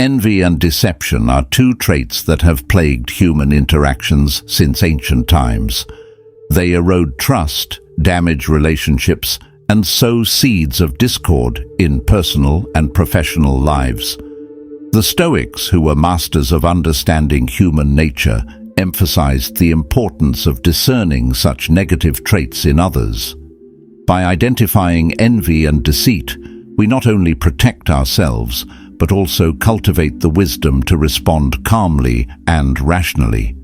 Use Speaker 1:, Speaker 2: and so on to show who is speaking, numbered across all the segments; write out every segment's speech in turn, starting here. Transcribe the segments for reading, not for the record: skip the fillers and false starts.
Speaker 1: Envy and deception are two traits that have plagued human interactions since ancient times. They erode trust, damage relationships, and sow seeds of discord in personal and professional lives. The Stoics, who were masters of understanding human nature, emphasized the importance of discerning such negative traits in others. By identifying envy and deceit, we not only protect ourselves, but also cultivate the wisdom to respond calmly and rationally.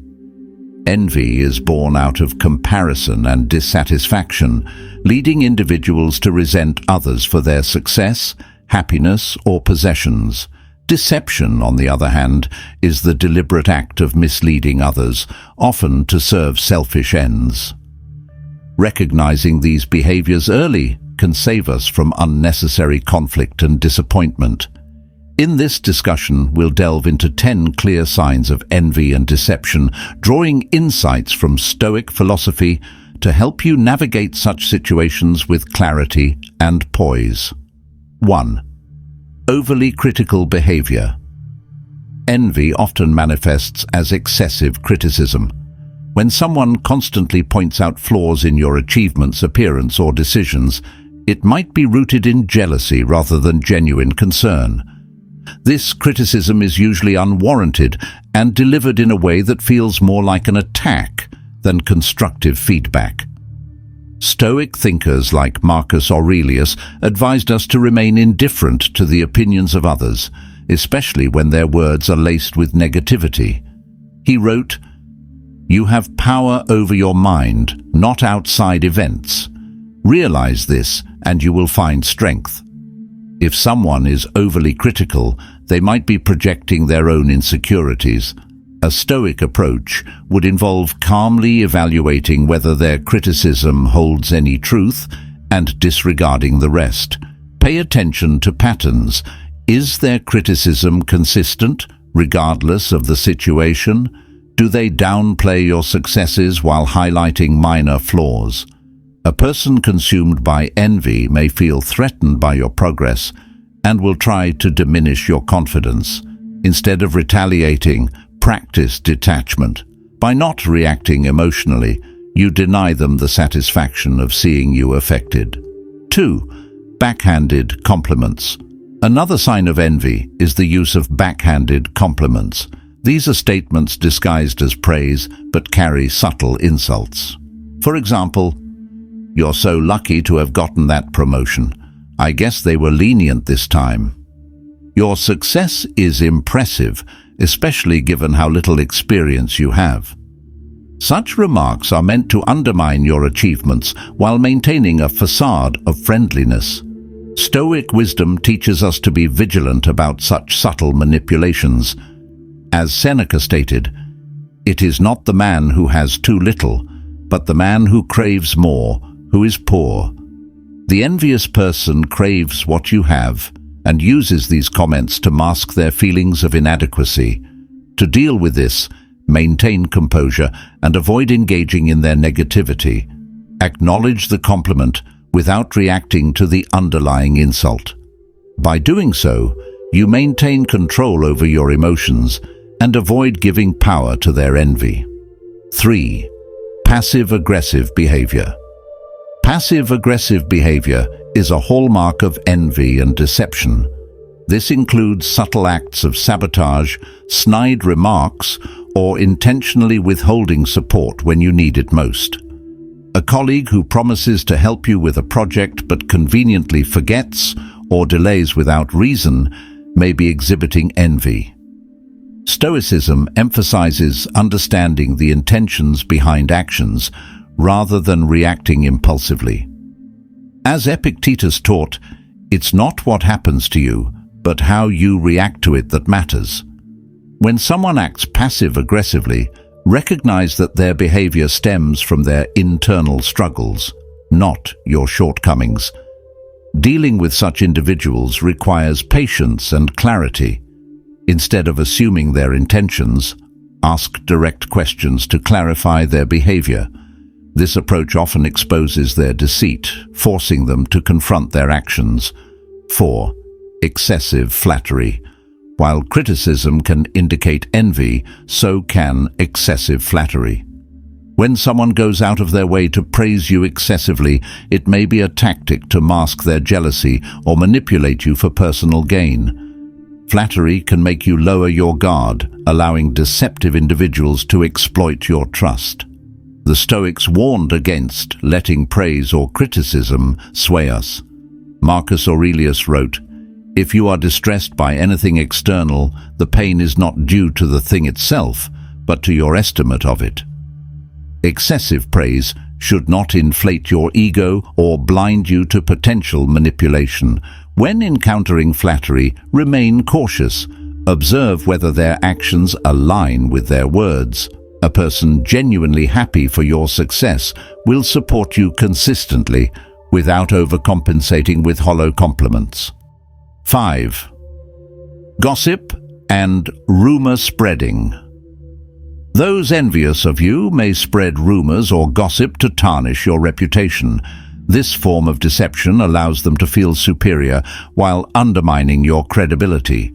Speaker 1: Envy is born out of comparison and dissatisfaction, leading individuals to resent others for their success, happiness, or possessions. Deception, on the other hand, is the deliberate act of misleading others, often to serve selfish ends. Recognizing these behaviors early can save us from unnecessary conflict and disappointment. In this discussion, we'll delve into 10 clear signs of envy and deception, drawing insights from Stoic philosophy to help you navigate such situations with clarity and poise. 1. Overly critical behavior. Envy often manifests as excessive criticism. When someone constantly points out flaws in your achievements, appearance, or decisions, it might be rooted in jealousy rather than genuine concern. This criticism is usually unwarranted and delivered in a way that feels more like an attack than constructive feedback. Stoic thinkers like Marcus Aurelius advised us to remain indifferent to the opinions of others, especially when their words are laced with negativity. He wrote, "You have power over your mind, not outside events. Realize this, and you will find strength." If someone is overly critical, they might be projecting their own insecurities. A Stoic approach would involve calmly evaluating whether their criticism holds any truth and disregarding the rest. Pay attention to patterns. Is their criticism consistent, regardless of the situation? Do they downplay your successes while highlighting minor flaws? A person consumed by envy may feel threatened by your progress and will try to diminish your confidence. Instead of retaliating, practice detachment. By not reacting emotionally, you deny them the satisfaction of seeing you affected. 2. Backhanded compliments. Another sign of envy is the use of backhanded compliments. These are statements disguised as praise but carry subtle insults. For example, "You're so lucky to have gotten that promotion. I guess they were lenient this time." "Your success is impressive, especially given how little experience you have." Such remarks are meant to undermine your achievements while maintaining a facade of friendliness. Stoic wisdom teaches us to be vigilant about such subtle manipulations. As Seneca stated, "It is not the man who has too little, but the man who craves more, who is poor." The envious person craves what you have and uses these comments to mask their feelings of inadequacy. To deal with this, maintain composure and avoid engaging in their negativity. Acknowledge the compliment without reacting to the underlying insult. By doing so, you maintain control over your emotions and avoid giving power to their envy. 3. Passive-aggressive behavior. Passive-aggressive behavior is a hallmark of envy and deception. This includes subtle acts of sabotage, snide remarks, or intentionally withholding support when you need it most. A colleague who promises to help you with a project but conveniently forgets or delays without reason may be exhibiting envy. Stoicism emphasizes understanding the intentions behind actions rather than reacting impulsively. As Epictetus taught, it's not what happens to you, but how you react to it that matters. When someone acts passive-aggressively, recognize that their behavior stems from their internal struggles, not your shortcomings. Dealing with such individuals requires patience and clarity. Instead of assuming their intentions, ask direct questions to clarify their behavior. This approach often exposes their deceit, forcing them to confront their actions. 4. Excessive flattery. While criticism can indicate envy, so can excessive flattery. When someone goes out of their way to praise you excessively, it may be a tactic to mask their jealousy or manipulate you for personal gain. Flattery can make you lower your guard, allowing deceptive individuals to exploit your trust. The Stoics warned against letting praise or criticism sway us. Marcus Aurelius wrote, "If you are distressed by anything external, the pain is not due to the thing itself, but to your estimate of it." Excessive praise should not inflate your ego or blind you to potential manipulation. When encountering flattery, remain cautious. Observe whether their actions align with their words. A person genuinely happy for your success will support you consistently without overcompensating with hollow compliments. 5. Gossip and rumor spreading. Those envious of you may spread rumors or gossip to tarnish your reputation. This form of deception allows them to feel superior while undermining your credibility.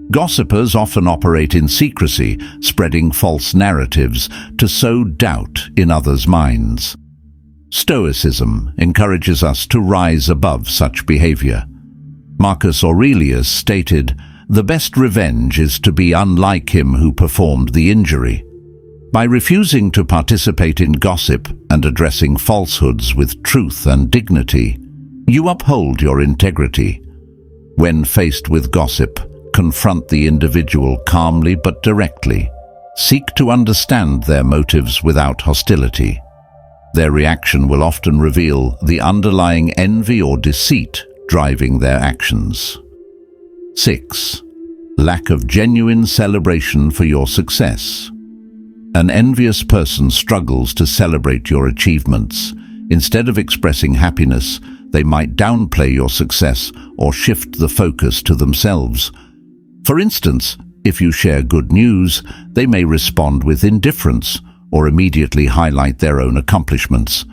Speaker 1: Gossipers often operate in secrecy, spreading false narratives to sow doubt in others' minds. Stoicism encourages us to rise above such behavior. Marcus Aurelius stated, "The best revenge is to be unlike him who performed the injury." By refusing to participate in gossip and addressing falsehoods with truth and dignity, you uphold your integrity. When faced with gossip, confront the individual calmly but directly. Seek to understand their motives without hostility. Their reaction will often reveal the underlying envy or deceit driving their actions. 6. Lack of genuine celebration for your success. An envious person struggles to celebrate your achievements. Instead of expressing happiness, they might downplay your success or shift the focus to themselves. For instance, if you share good news, they may respond with indifference or immediately highlight their own accomplishments.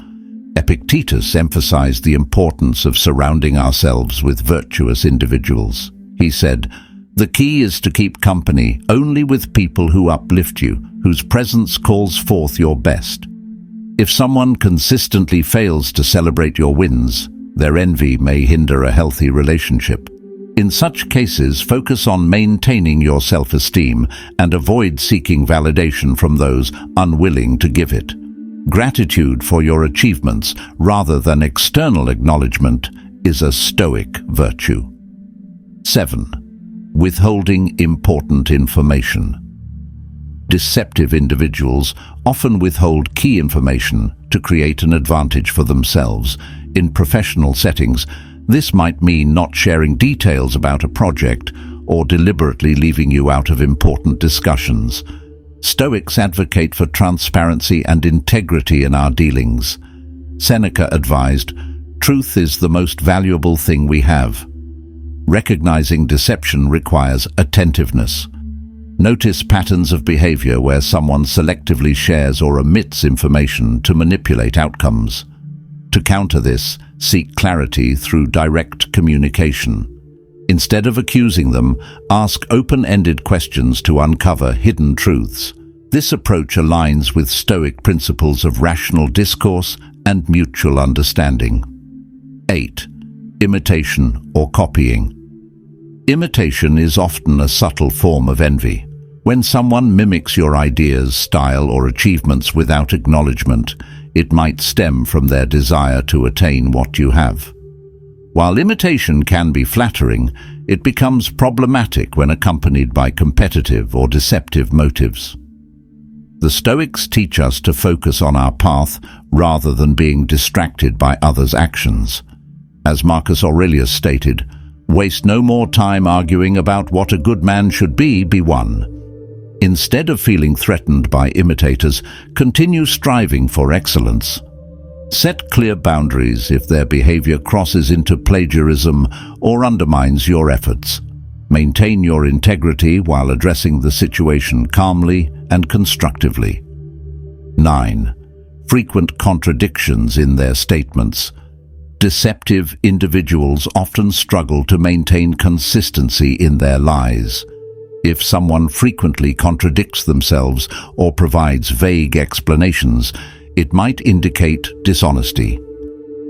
Speaker 1: Epictetus emphasized the importance of surrounding ourselves with virtuous individuals. He said, "The key is to keep company only with people who uplift you, whose presence calls forth your best." If someone consistently fails to celebrate your wins, their envy may hinder a healthy relationship. In such cases, focus on maintaining your self-esteem and avoid seeking validation from those unwilling to give it. Gratitude for your achievements, rather than external acknowledgement, is a Stoic virtue. 7. Withholding important information. Deceptive individuals often withhold key information to create an advantage for themselves. In professional settings, this might mean not sharing details about a project or deliberately leaving you out of important discussions. Stoics advocate for transparency and integrity in our dealings. Seneca advised, "Truth is the most valuable thing we have." Recognizing deception requires attentiveness. Notice patterns of behavior where someone selectively shares or omits information to manipulate outcomes. To counter this, seek clarity through direct communication. Instead of accusing them, ask open-ended questions to uncover hidden truths. This approach aligns with Stoic principles of rational discourse and mutual understanding. 8. Imitation or copying. Imitation is often a subtle form of envy. When someone mimics your ideas, style, or achievements without acknowledgement, it might stem from their desire to attain what you have. While imitation can be flattering, it becomes problematic when accompanied by competitive or deceptive motives. The Stoics teach us to focus on our path rather than being distracted by others' actions. As Marcus Aurelius stated, "Waste no more time arguing about what a good man should be one." Instead of feeling threatened by imitators, continue striving for excellence. Set clear boundaries if their behavior crosses into plagiarism or undermines your efforts. Maintain your integrity while addressing the situation calmly and constructively. 9. Frequent contradictions in their statements. Deceptive individuals often struggle to maintain consistency in their lies. If someone frequently contradicts themselves or provides vague explanations, it might indicate dishonesty.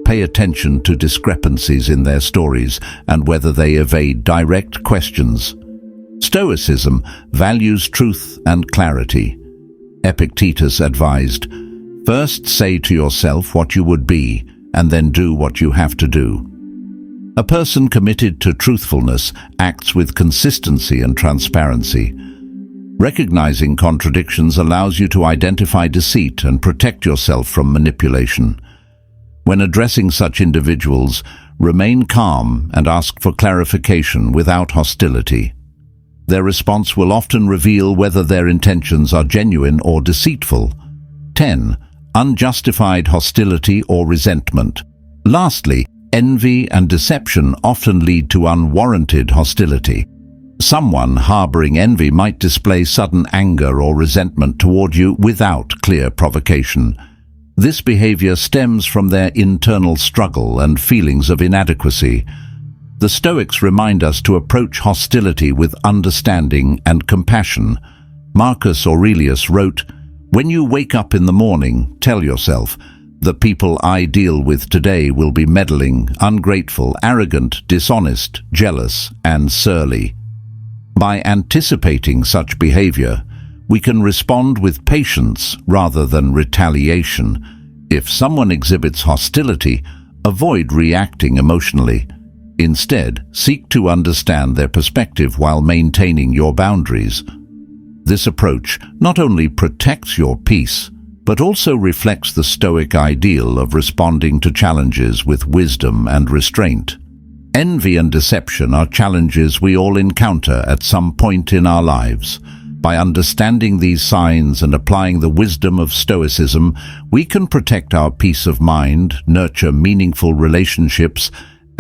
Speaker 1: Pay attention to discrepancies in their stories and whether they evade direct questions. Stoicism values truth and clarity. Epictetus advised, "First say to yourself what you would be, and then do what you have to do." A person committed to truthfulness acts with consistency and transparency. Recognizing contradictions allows you to identify deceit and protect yourself from manipulation. When addressing such individuals, remain calm and ask for clarification without hostility. Their response will often reveal whether their intentions are genuine or deceitful. 10. Unjustified hostility or resentment. Lastly, envy and deception often lead to unwarranted hostility. Someone harboring envy might display sudden anger or resentment toward you without clear provocation. This behavior stems from their internal struggle and feelings of inadequacy. The Stoics remind us to approach hostility with understanding and compassion. Marcus Aurelius wrote, "When you wake up in the morning, tell yourself, the people I deal with today will be meddling, ungrateful, arrogant, dishonest, jealous, and surly." By anticipating such behavior, we can respond with patience rather than retaliation. If someone exhibits hostility, avoid reacting emotionally. Instead, seek to understand their perspective while maintaining your boundaries. This approach not only protects your peace, but also reflects the Stoic ideal of responding to challenges with wisdom and restraint. Envy and deception are challenges we all encounter at some point in our lives. By understanding these signs and applying the wisdom of Stoicism, we can protect our peace of mind, nurture meaningful relationships,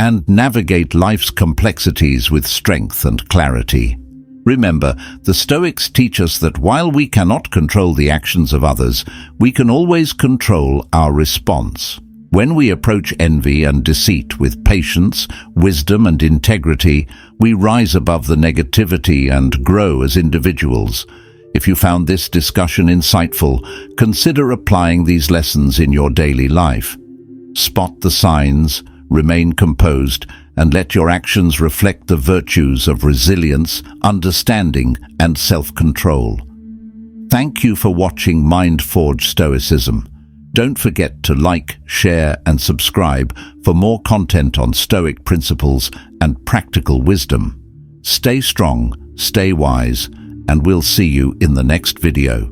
Speaker 1: and navigate life's complexities with strength and clarity. Remember, the Stoics teach us that while we cannot control the actions of others, we can always control our response. When we approach envy and deceit with patience, wisdom, and integrity, we rise above the negativity and grow as individuals. If you found this discussion insightful, consider applying these lessons in your daily life. Spot the signs, remain composed, and let your actions reflect the virtues of resilience, understanding, and self-control. Thank you for watching Mind-Forged Stoicism. Don't forget to like, share, and subscribe for more content on Stoic principles and practical wisdom. Stay strong, stay wise, and we'll see you in the next video.